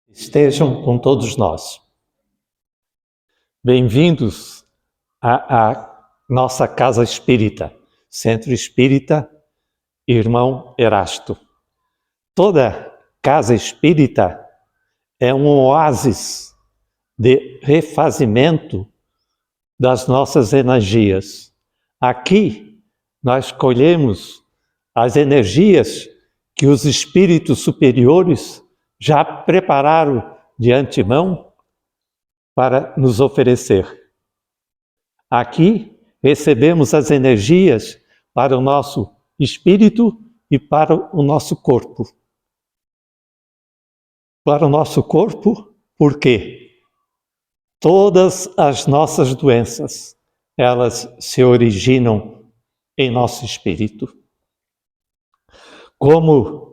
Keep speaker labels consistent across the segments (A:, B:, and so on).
A: Estejam com todos nós. Bem-vindos à nossa Casa Espírita, Centro Espírita Irmão Erasto. Toda Casa Espírita é um oásis de refazimento das nossas energias. Aqui nós colhemos as energias que os espíritos superiores já prepararam de antemão para nos oferecer. Aqui recebemos as energias para o nosso espírito e para o nosso corpo. Para o nosso corpo, por quê? Todas as nossas doenças, elas se originam em nosso espírito. Como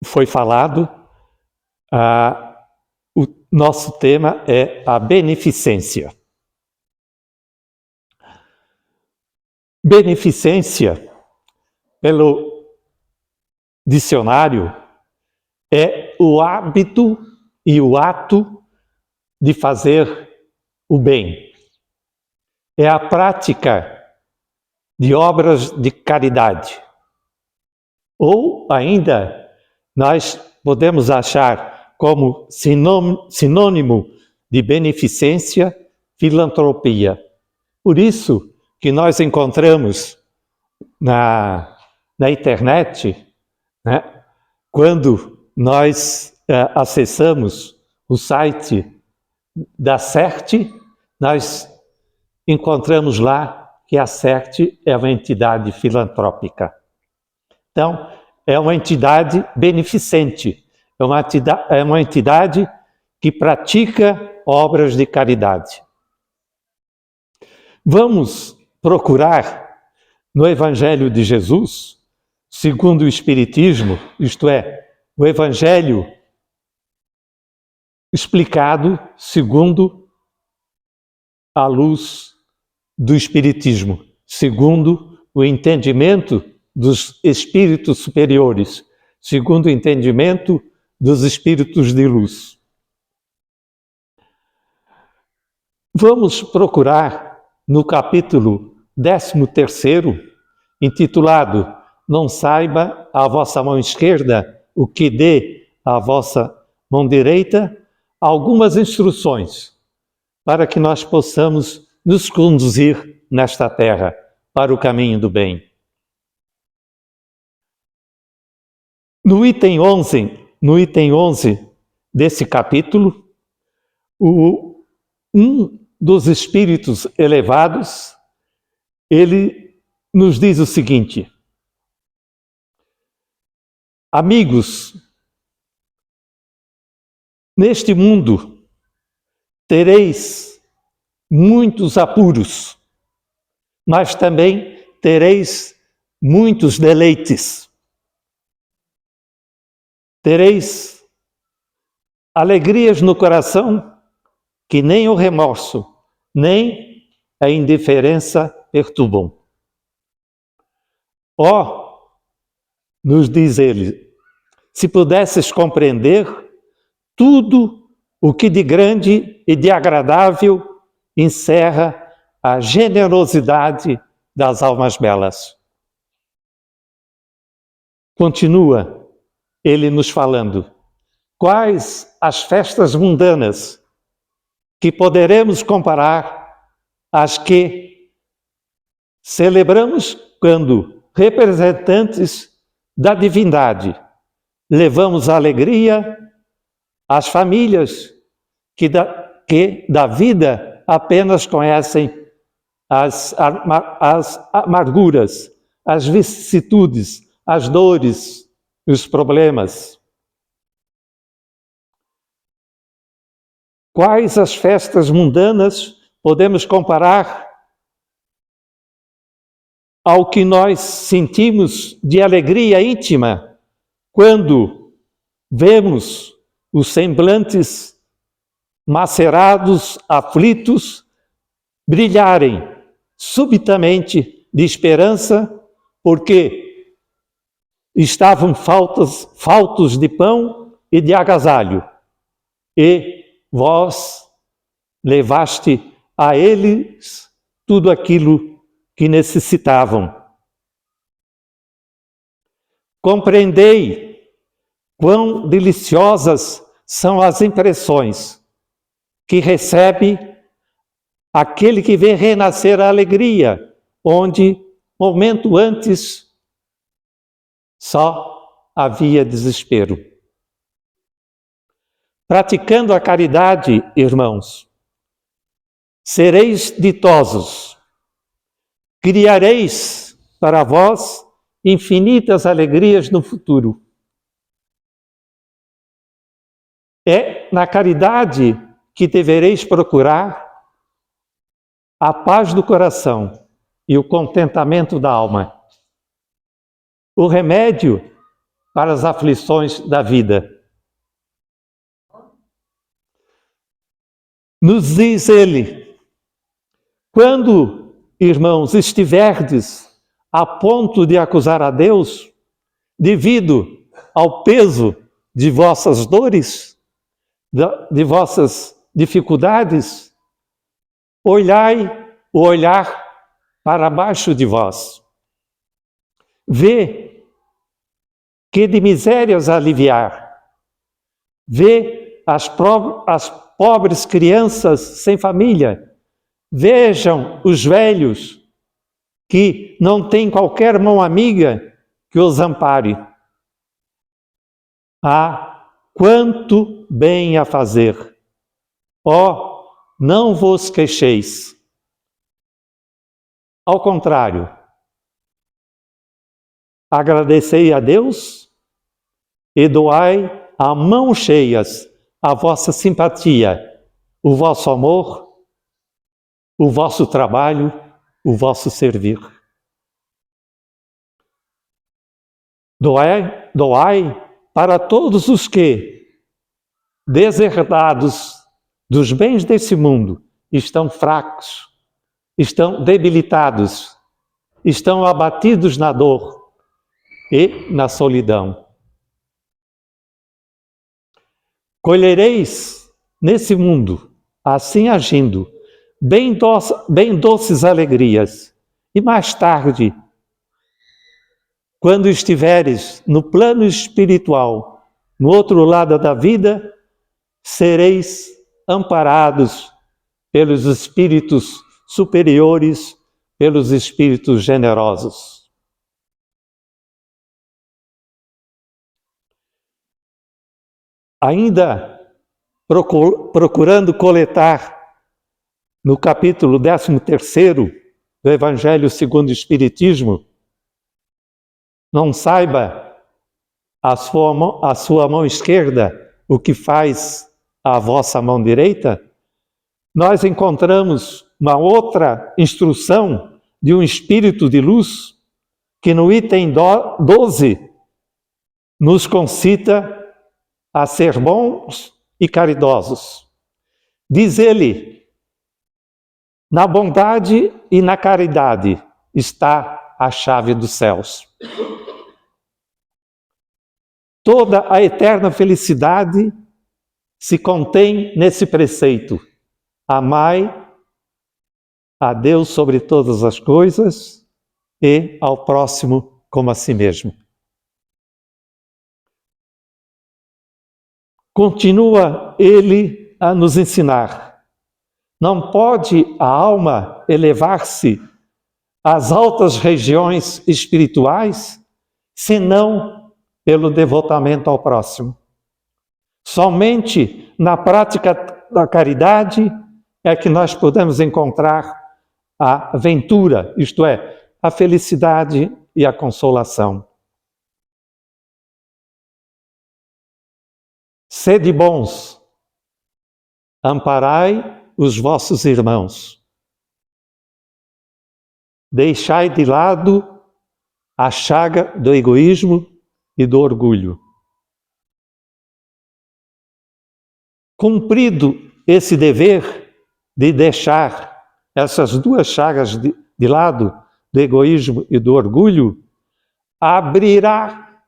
A: foi falado, o nosso tema é a beneficência. Beneficência, pelo dicionário, é o hábito e o ato de fazer o bem. É a prática de obras de caridade. Ou ainda, nós podemos achar como sinônimo de beneficência, filantropia. Por isso que nós encontramos na internet, né, quando nós acessamos o site da CERT, nós encontramos lá que a CERT é uma entidade filantrópica. Então, é uma entidade beneficente, é uma entidade que pratica obras de caridade. Vamos procurar no Evangelho de Jesus, segundo o Espiritismo, isto é, o Evangelho explicado segundo a luz do Espiritismo, segundo o entendimento dos espíritos superiores, segundo o entendimento dos espíritos de luz. Vamos procurar no capítulo 13º, intitulado Não saiba a vossa mão esquerda o que dê à vossa mão direita, algumas instruções para que nós possamos nos conduzir nesta terra para o caminho do bem. No item 11 desse capítulo, um dos espíritos elevados, ele nos diz o seguinte: amigos, neste mundo tereis muitos apuros, mas também tereis muitos deleites. Tereis alegrias no coração que nem o remorso, nem a indiferença perturbam. Ó, nos diz ele, se pudesses compreender tudo o que de grande e de agradável encerra a generosidade das almas belas. Continua ele nos falando, quais as festas mundanas que poderemos comparar às que celebramos quando, representantes da divindade, levamos a alegria às famílias que da vida apenas conhecem as amarguras, as vicissitudes, as dores, os problemas. Quais as festas mundanas podemos comparar ao que nós sentimos de alegria íntima quando vemos os semblantes macerados, aflitos, brilharem subitamente de esperança, porque estavam faltos de pão e de agasalho, e vós levaste a eles tudo aquilo que necessitavam. Compreendei quão deliciosas são as impressões que recebe aquele que vê renascer a alegria, onde, momento antes, só havia desespero. Praticando a caridade, irmãos, sereis ditosos, criareis para vós infinitas alegrias no futuro. É na caridade que devereis procurar a paz do coração e o contentamento da alma, o remédio para as aflições da vida. Nos diz ele, quando, irmãos, estiverdes a ponto de acusar a Deus, devido ao peso de vossas dores, de vossas dificuldades, olhai o olhar para baixo de vós. Vê que de misérias aliviar. Vê as pobres crianças sem família. Vejam os velhos que não têm qualquer mão amiga que os ampare. Há quanto bem a fazer. Ó, não vos queixeis. Ao contrário, agradecei a Deus e doai a mãos cheias a vossa simpatia, o vosso amor, o vosso trabalho, o vosso servir. Doai para todos os que, deserdados dos bens desse mundo, estão fracos, estão debilitados, estão abatidos na dor e na solidão. Colhereis nesse mundo, assim agindo, bem doces alegrias, e mais tarde, quando estiveres no plano espiritual, no outro lado da vida, sereis amparados pelos espíritos superiores, pelos espíritos generosos. Ainda procurando coletar no capítulo 13º do Evangelho segundo o Espiritismo, não saiba a sua mão esquerda o que faz a vossa mão direita, nós encontramos uma outra instrução de um espírito de luz que no item 12 nos concita a ser bons e caridosos. Diz ele, na bondade e na caridade está a chave dos céus. Toda a eterna felicidade se contém nesse preceito. Amai a Deus sobre todas as coisas e ao próximo como a si mesmo. Continua ele a nos ensinar. Não pode a alma elevar-se às altas regiões espirituais senão pelo devotamento ao próximo. Somente na prática da caridade é que nós podemos encontrar a ventura, isto é, a felicidade e a consolação. Sede bons, amparai os vossos irmãos. Deixai de lado a chaga do egoísmo e do orgulho. Cumprido esse dever de deixar essas duas chagas de lado, do egoísmo e do orgulho, abrirá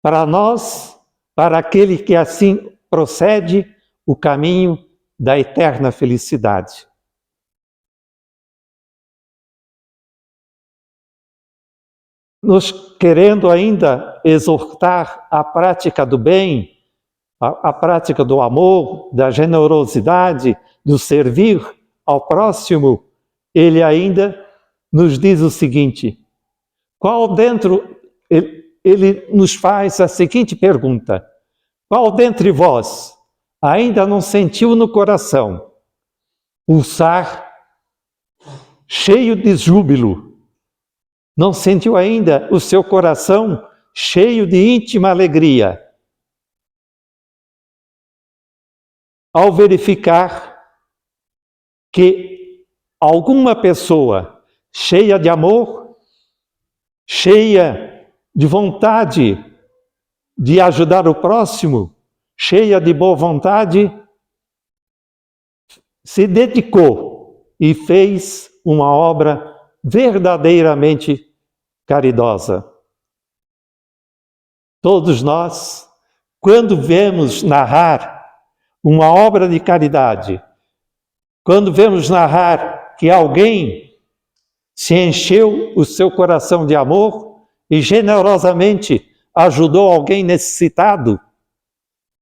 A: para nós para aquele que assim procede o caminho da eterna felicidade. Nos querendo ainda exortar a prática do bem, a prática do amor, da generosidade, do servir ao próximo, ele ainda nos diz o seguinte: ele nos faz a seguinte pergunta: qual dentre vós ainda não sentiu no coração pulsar cheio de júbilo? Não sentiu ainda o seu coração cheio de íntima alegria ao verificar que alguma pessoa cheia de amor, cheia de vontade de ajudar o próximo, cheia de boa vontade, se dedicou e fez uma obra verdadeiramente caridosa. Todos nós, quando vemos narrar uma obra de caridade, quando vemos narrar que alguém se encheu o seu coração de amor e generosamente ajudou alguém necessitado,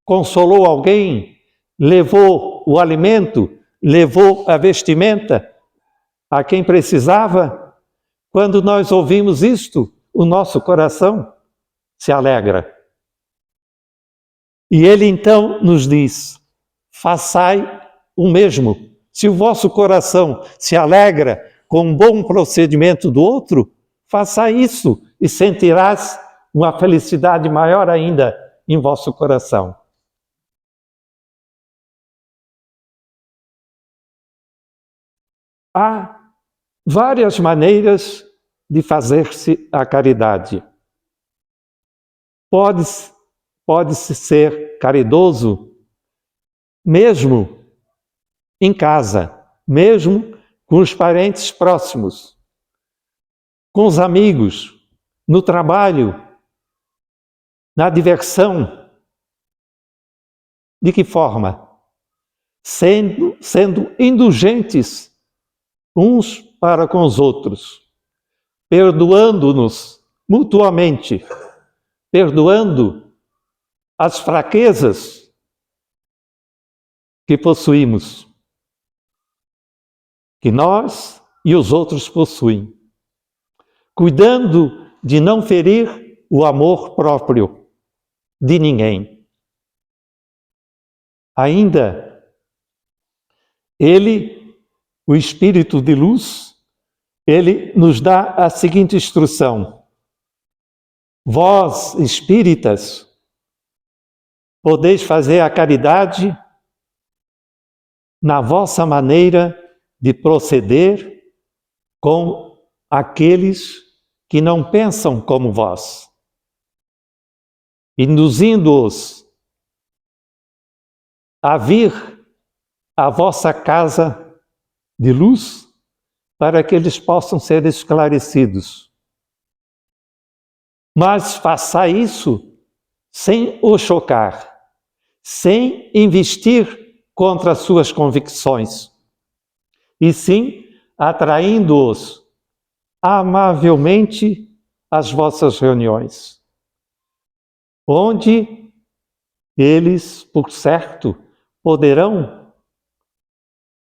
A: consolou alguém, levou o alimento, levou a vestimenta a quem precisava, quando nós ouvimos isto, o nosso coração se alegra. E ele então nos diz: façai o mesmo. Se o vosso coração se alegra com um bom procedimento do outro, faça isso e sentirás uma felicidade maior ainda em vosso coração. Há várias maneiras de fazer-se a caridade. Pode-se ser caridoso mesmo em casa, mesmo com os parentes próximos, com os amigos, no trabalho, na diversão. De que forma? Sendo indulgentes uns para com os outros, perdoando-nos mutuamente, perdoando as fraquezas que possuímos, que nós e os outros possuem, cuidando de não ferir o amor próprio de ninguém. Ainda, o Espírito de Luz, ele nos dá a seguinte instrução: vós, espíritas, podeis fazer a caridade na vossa maneira de proceder com aqueles que não pensam como vós, induzindo-os a vir à vossa casa de luz para que eles possam ser esclarecidos. Mas faça isso sem o chocar, sem investir contra as suas convicções, e sim atraindo-os amavelmente às vossas reuniões, onde eles, por certo, poderão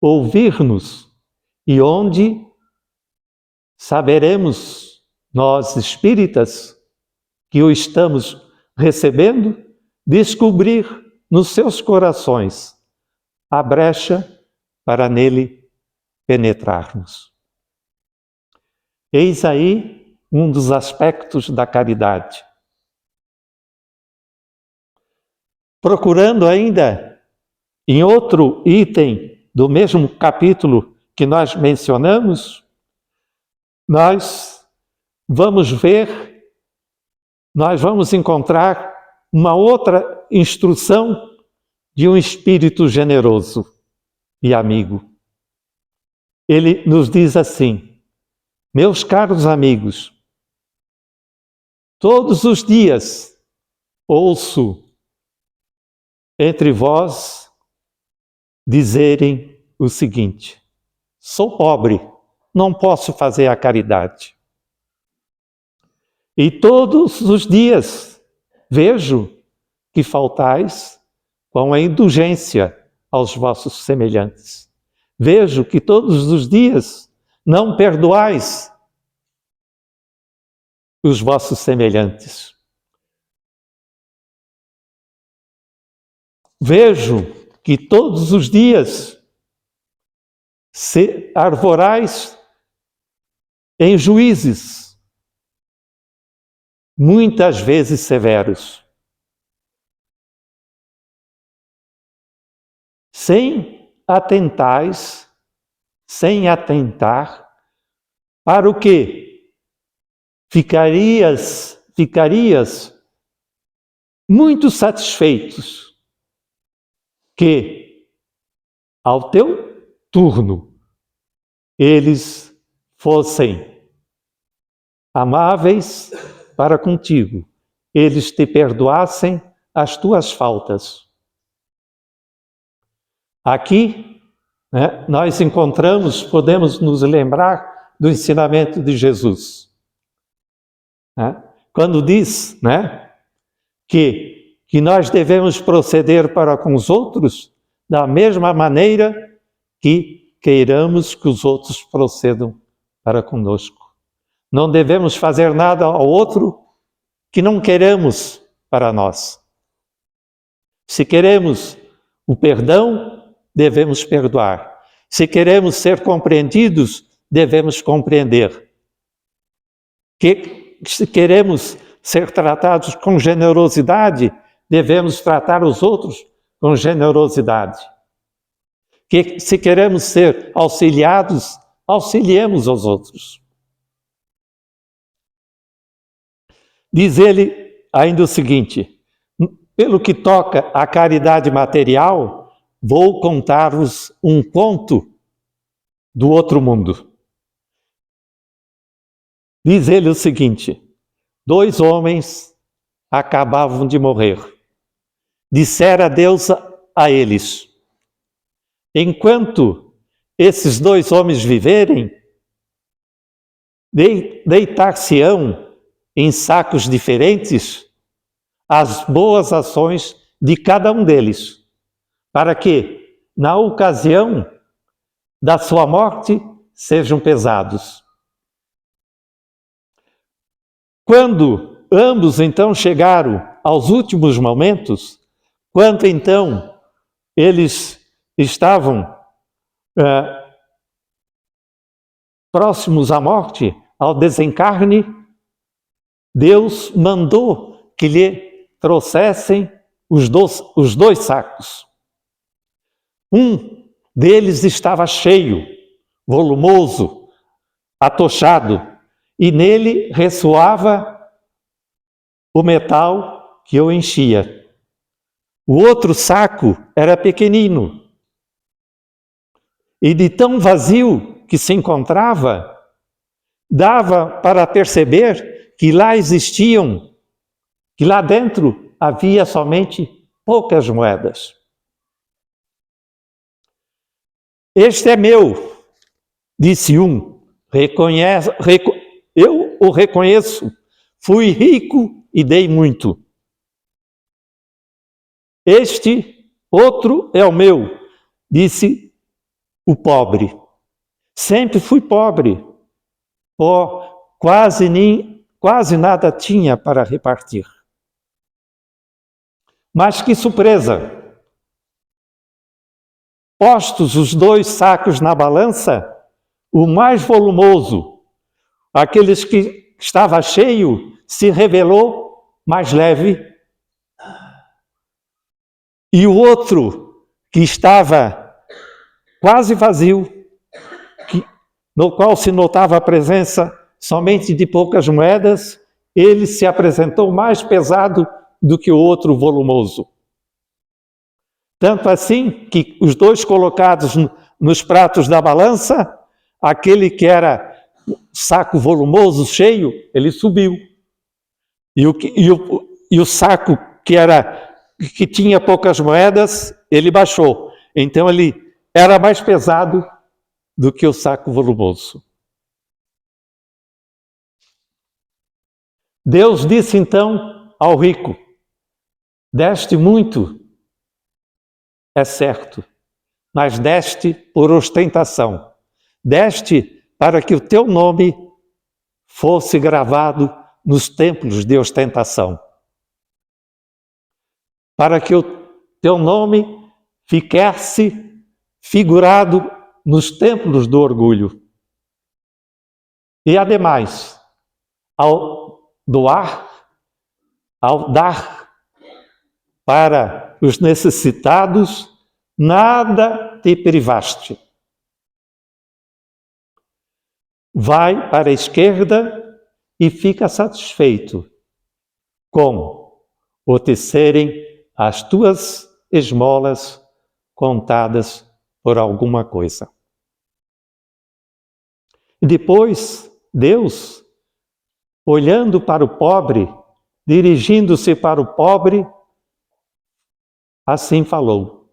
A: ouvir-nos e onde saberemos, nós espíritas, que o estamos recebendo, descobrir nos seus corações a brecha para nele penetrarmos. Eis aí um dos aspectos da caridade. Procurando ainda em outro item do mesmo capítulo que nós mencionamos, nós vamos encontrar uma outra instrução de um espírito generoso e amigo. Ele nos diz assim: meus caros amigos, todos os dias ouço entre vós dizerem o seguinte: sou pobre, não posso fazer a caridade. E todos os dias vejo que faltais com a indulgência aos vossos semelhantes. Vejo que todos os dias não perdoais os vossos semelhantes. Vejo que todos os dias se arvorais em juízes, muitas vezes severos, sem atentar para o quê? Ficarias muito satisfeitos que, ao teu turno, eles fossem amáveis para contigo, eles te perdoassem as tuas faltas. Aqui, nós podemos nos lembrar do ensinamento de Jesus. Quando diz que nós devemos proceder para com os outros da mesma maneira que queiramos que os outros procedam para conosco. Não devemos fazer nada ao outro que não queremos para nós. Se queremos o perdão, devemos perdoar. Se queremos ser compreendidos, devemos compreender. Se queremos ser tratados com generosidade, devemos tratar os outros com generosidade. Se queremos ser auxiliados, auxiliemos os outros. Diz ele ainda o seguinte: pelo que toca à caridade material, vou contar-vos um conto do outro mundo. Diz ele o seguinte: 2 homens acabavam de morrer. Dissera Deus a eles: enquanto esses 2 homens viverem, deitar-se-ão em sacos diferentes as boas ações de cada um deles, para que, na ocasião da sua morte, sejam pesados. Quando ambos então chegaram aos últimos momentos, quando então eles estavam próximos à morte, ao desencarne, Deus mandou que lhe trouxessem os 2 sacos. Um deles estava cheio, volumoso, atochado, e nele ressoava o metal que o enchia. O outro saco era pequenino, e de tão vazio que se encontrava, dava para perceber que lá dentro havia somente poucas moedas. Este é meu, disse um, eu o reconheço, fui rico e dei muito. Este outro é o meu, disse o pobre. Sempre fui pobre, quase nada tinha para repartir. Mas que surpresa! Postos os 2 sacos na balança, o mais volumoso, aqueles que estava cheio, se revelou mais leve. E o outro, que estava quase vazio, no qual se notava a presença somente de poucas moedas, ele se apresentou mais pesado do que o outro volumoso. Tanto assim que os 2 colocados nos pratos da balança, aquele que era saco volumoso, cheio, ele subiu. E o saco que era que tinha poucas moedas, ele baixou. Então ele era mais pesado do que o saco volumoso. Deus disse então ao rico: deste muito, é certo, mas deste por ostentação. Deste para que o teu nome fosse gravado nos templos de ostentação. Para que o teu nome ficasse figurado nos templos do orgulho. E ademais, ao dar para os necessitados, nada te privaste. Vai para a esquerda e fica satisfeito com o te serem as tuas esmolas contadas por alguma coisa. E depois, Deus, olhando para o pobre, dirigindo-se para o pobre, assim falou: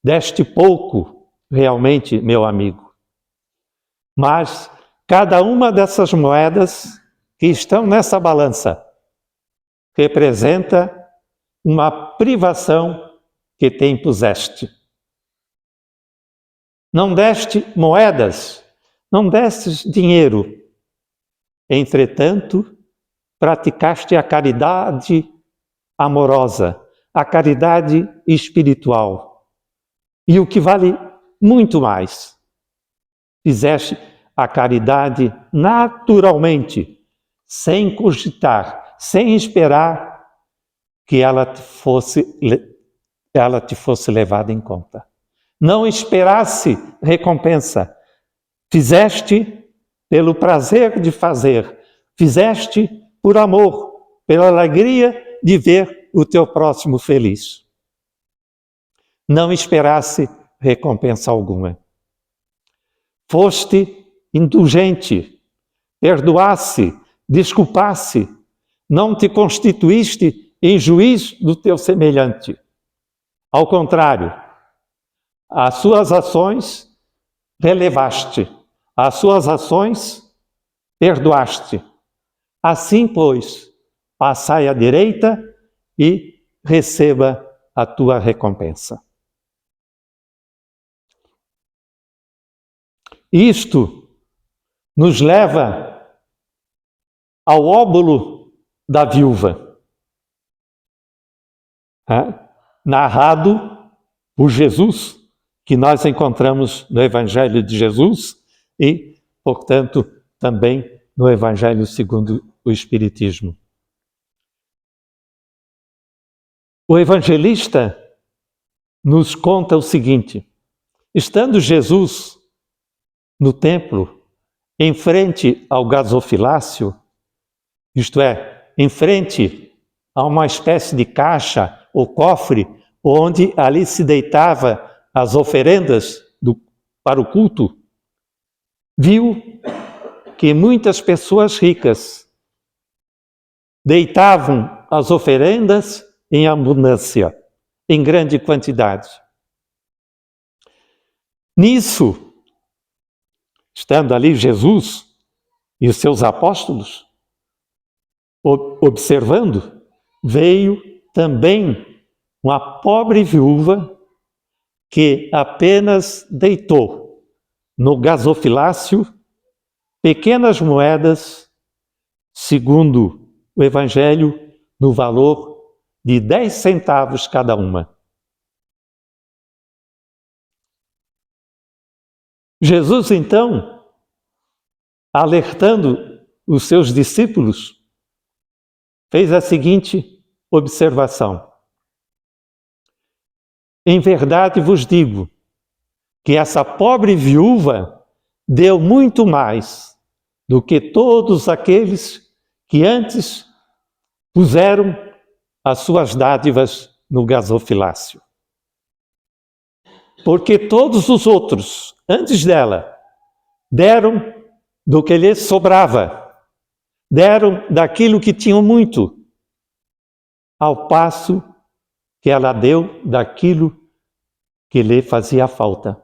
A: deste pouco, realmente, meu amigo, mas cada uma dessas moedas que estão nessa balança representa uma privação que te impuseste. Não deste moedas, não destes dinheiro. Entretanto, praticaste a caridade amorosa, a caridade espiritual. E o que vale muito mais, fizeste a caridade naturalmente, sem cogitar, sem esperar que ela te fosse levada em conta. Não esperasse recompensa. Fizeste pelo prazer de fazer. Fizeste por amor, pela alegria de ver o teu próximo feliz. Não esperasse recompensa alguma. Foste indulgente, perdoasse, desculpasse, não te constituíste em juiz do teu semelhante. Ao contrário, as suas ações relevaste, as suas ações perdoaste. Assim, pois, passai à direita e receba a tua recompensa. Isto nos leva ao óbolo da viúva, narrado por Jesus, que nós encontramos no Evangelho de Jesus e, portanto, também no Evangelho segundo o Espiritismo. O evangelista nos conta o seguinte: estando Jesus no templo, em frente ao gasofilácio, isto é, em frente a uma espécie de caixa ou cofre, onde ali se deitava as oferendas para o culto, viu que muitas pessoas ricas deitavam as oferendas em abundância, em grande quantidade. Nisso, estando ali Jesus e os seus apóstolos, observando, veio também uma pobre viúva que apenas deitou no gasofilácio pequenas moedas, segundo o Evangelho, no valor de 10 centavos cada uma. Jesus, então, alertando os seus discípulos, fez a seguinte observação: em verdade vos digo que essa pobre viúva deu muito mais do que todos aqueles que antes puseram as suas dádivas no gasofilácio. Porque todos os outros, antes dela, deram do que lhes sobrava, deram daquilo que tinham muito, ao passo que ela deu daquilo que lhe fazia falta.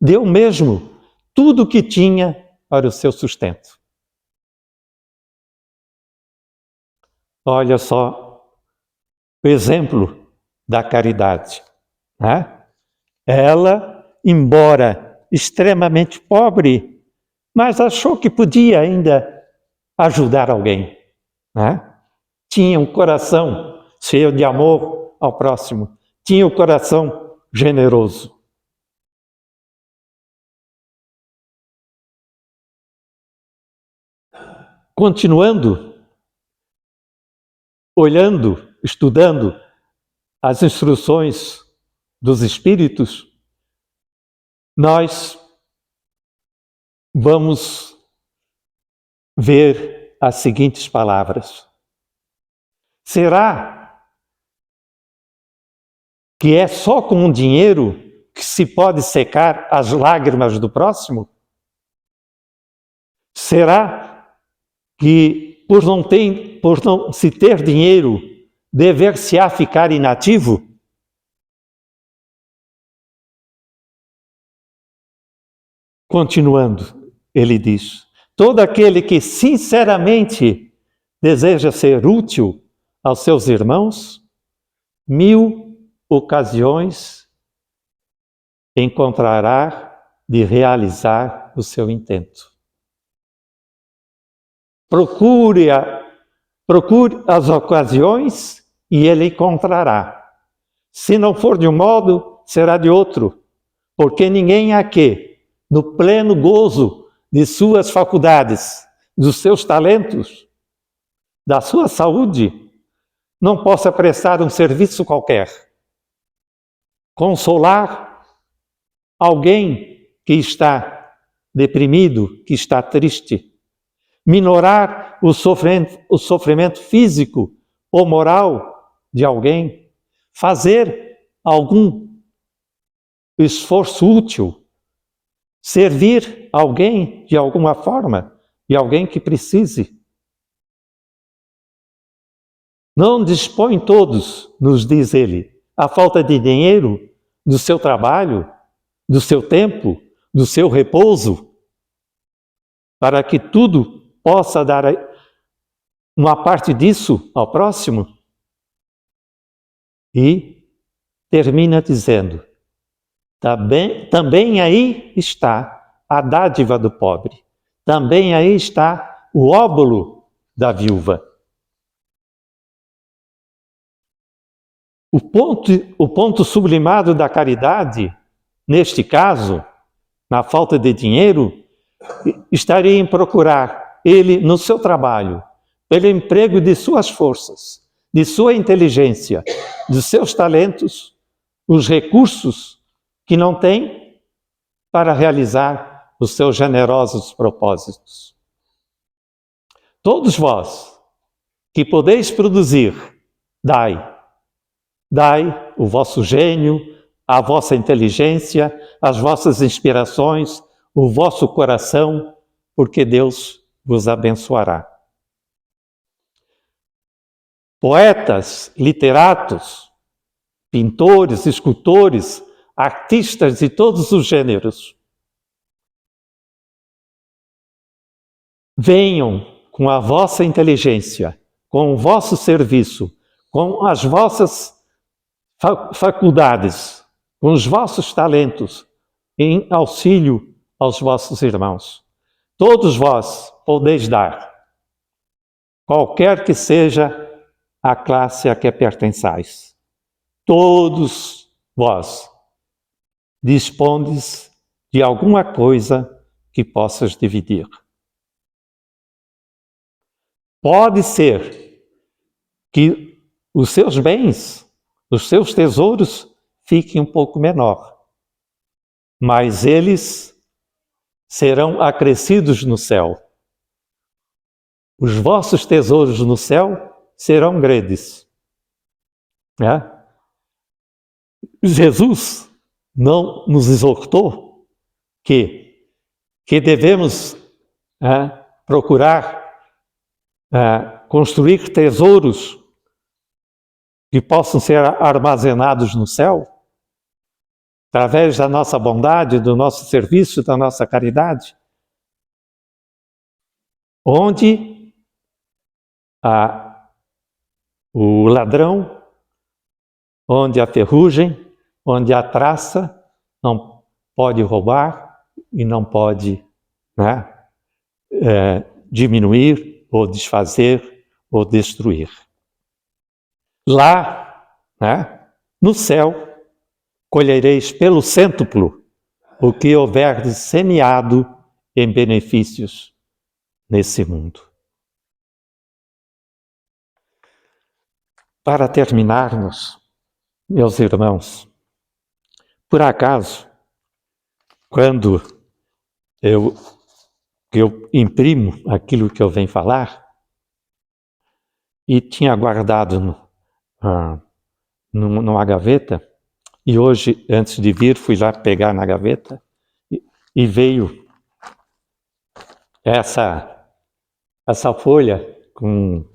A: Deu mesmo tudo o que tinha para o seu sustento. Olha só o exemplo da caridade, né? Ela, embora extremamente pobre, mas achou que podia ainda ajudar alguém, né? Tinha um coração cheio de amor ao próximo, tinha um coração generoso. Continuando, olhando, estudando as instruções dos Espíritos, nós vamos ver as seguintes palavras. Será que é só com o dinheiro que se pode secar as lágrimas do próximo? Será que por não se ter dinheiro, dever-se-á ficar inativo? Continuando, ele diz: todo aquele que sinceramente deseja ser útil aos seus irmãos, 1000 ocasiões encontrará de realizar o seu intento. Procure as ocasiões e ele encontrará. Se não for de um modo, será de outro, porque ninguém há que, no pleno gozo de suas faculdades, dos seus talentos, da sua saúde, não possa prestar um serviço qualquer. Consolar alguém que está deprimido, que está triste. Minorar o sofrimento físico ou moral de alguém. Fazer algum esforço útil. Servir alguém de alguma forma, e alguém que precise. Não dispõem todos, nos diz ele, a falta de dinheiro, do seu trabalho, do seu tempo, do seu repouso, para que tudo possa dar uma parte disso ao próximo. E termina dizendo, também aí está a dádiva do pobre, também aí está o óbolo da viúva. O ponto sublimado da caridade, neste caso, na falta de dinheiro, estaria em procurar ele no seu trabalho, pelo emprego de suas forças, de sua inteligência, de seus talentos, os recursos que não tem para realizar os seus generosos propósitos. Todos vós que podeis produzir, dai o vosso gênio, a vossa inteligência, as vossas inspirações, o vosso coração, porque Deus vos abençoará. Poetas, literatos, pintores, escultores, artistas de todos os gêneros, venham com a vossa inteligência, com o vosso serviço, com as vossas faculdades, com os vossos talentos, em auxílio aos vossos irmãos. Todos vós podeis dar, qualquer que seja a classe a que pertençais. Todos vós dispondes de alguma coisa que possas dividir. Pode ser que os seus bens, os seus tesouros fiquem um pouco menor, mas eles serão acrescidos no céu. Os vossos tesouros no céu serão grandes. Jesus não nos exortou que devemos procurar construir tesouros que possam ser armazenados no céu, através da nossa bondade, do nosso serviço, da nossa caridade, onde o ladrão, onde a ferrugem, onde a traça não pode roubar e não pode, né, diminuir ou desfazer ou destruir. Lá, né, no céu, colhereis pelo cêntuplo o que houverdes semeado em benefícios nesse mundo. Para terminarmos, meus irmãos, por acaso, quando eu imprimo aquilo que eu venho falar, e tinha guardado numa gaveta, e hoje, antes de vir, fui lá pegar na gaveta, e veio essa folha com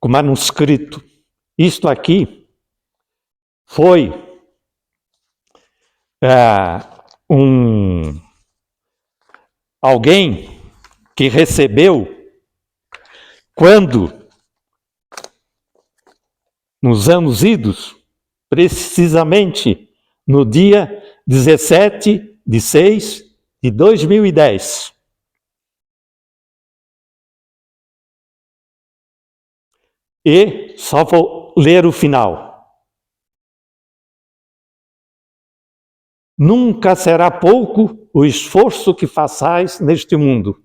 A: manuscrito. Isto aqui foi alguém que recebeu quando, nos anos idos, precisamente no dia 17/6/2010. E só vou ler o final. Nunca será pouco o esforço que façais neste mundo.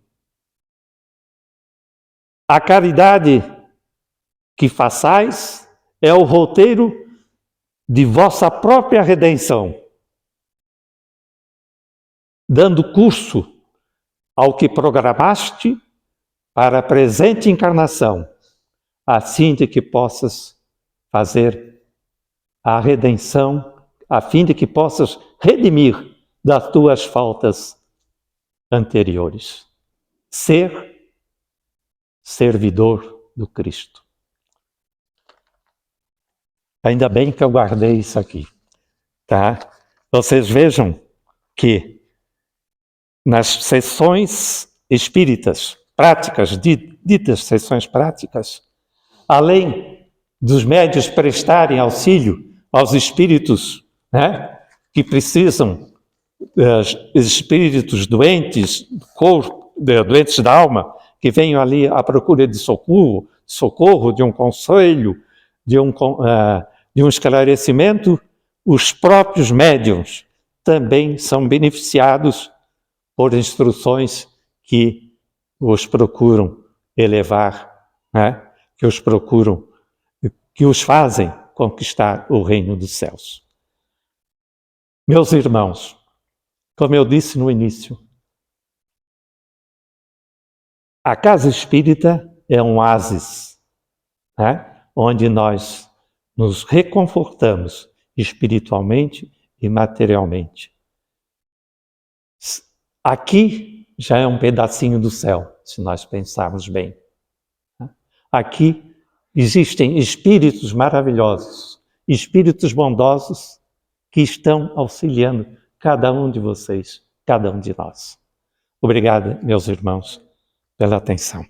A: A caridade que façais é o roteiro de vossa própria redenção, dando curso ao que programaste para a presente encarnação, assim de que possas fazer a redenção, a fim de que possas redimir das tuas faltas anteriores. Ser servidor do Cristo. Ainda bem que eu guardei isso aqui, tá? Vocês vejam que nas sessões espíritas práticas, ditas sessões práticas, além dos médios prestarem auxílio aos espíritos, né, que precisam, espíritos doentes do corpo, doentes da alma, que venham ali à procura de socorro, de um conselho, de um esclarecimento, os próprios médiuns também são beneficiados por instruções que os procuram elevar, né? Que os fazem conquistar o reino dos céus. Meus irmãos, como eu disse no início, a casa espírita é um oásis, né? Onde nós nos reconfortamos espiritualmente e materialmente. Aqui já é um pedacinho do céu, se nós pensarmos bem. Aqui existem espíritos maravilhosos, espíritos bondosos que estão auxiliando cada um de vocês, cada um de nós. Obrigado, meus irmãos, pela atenção.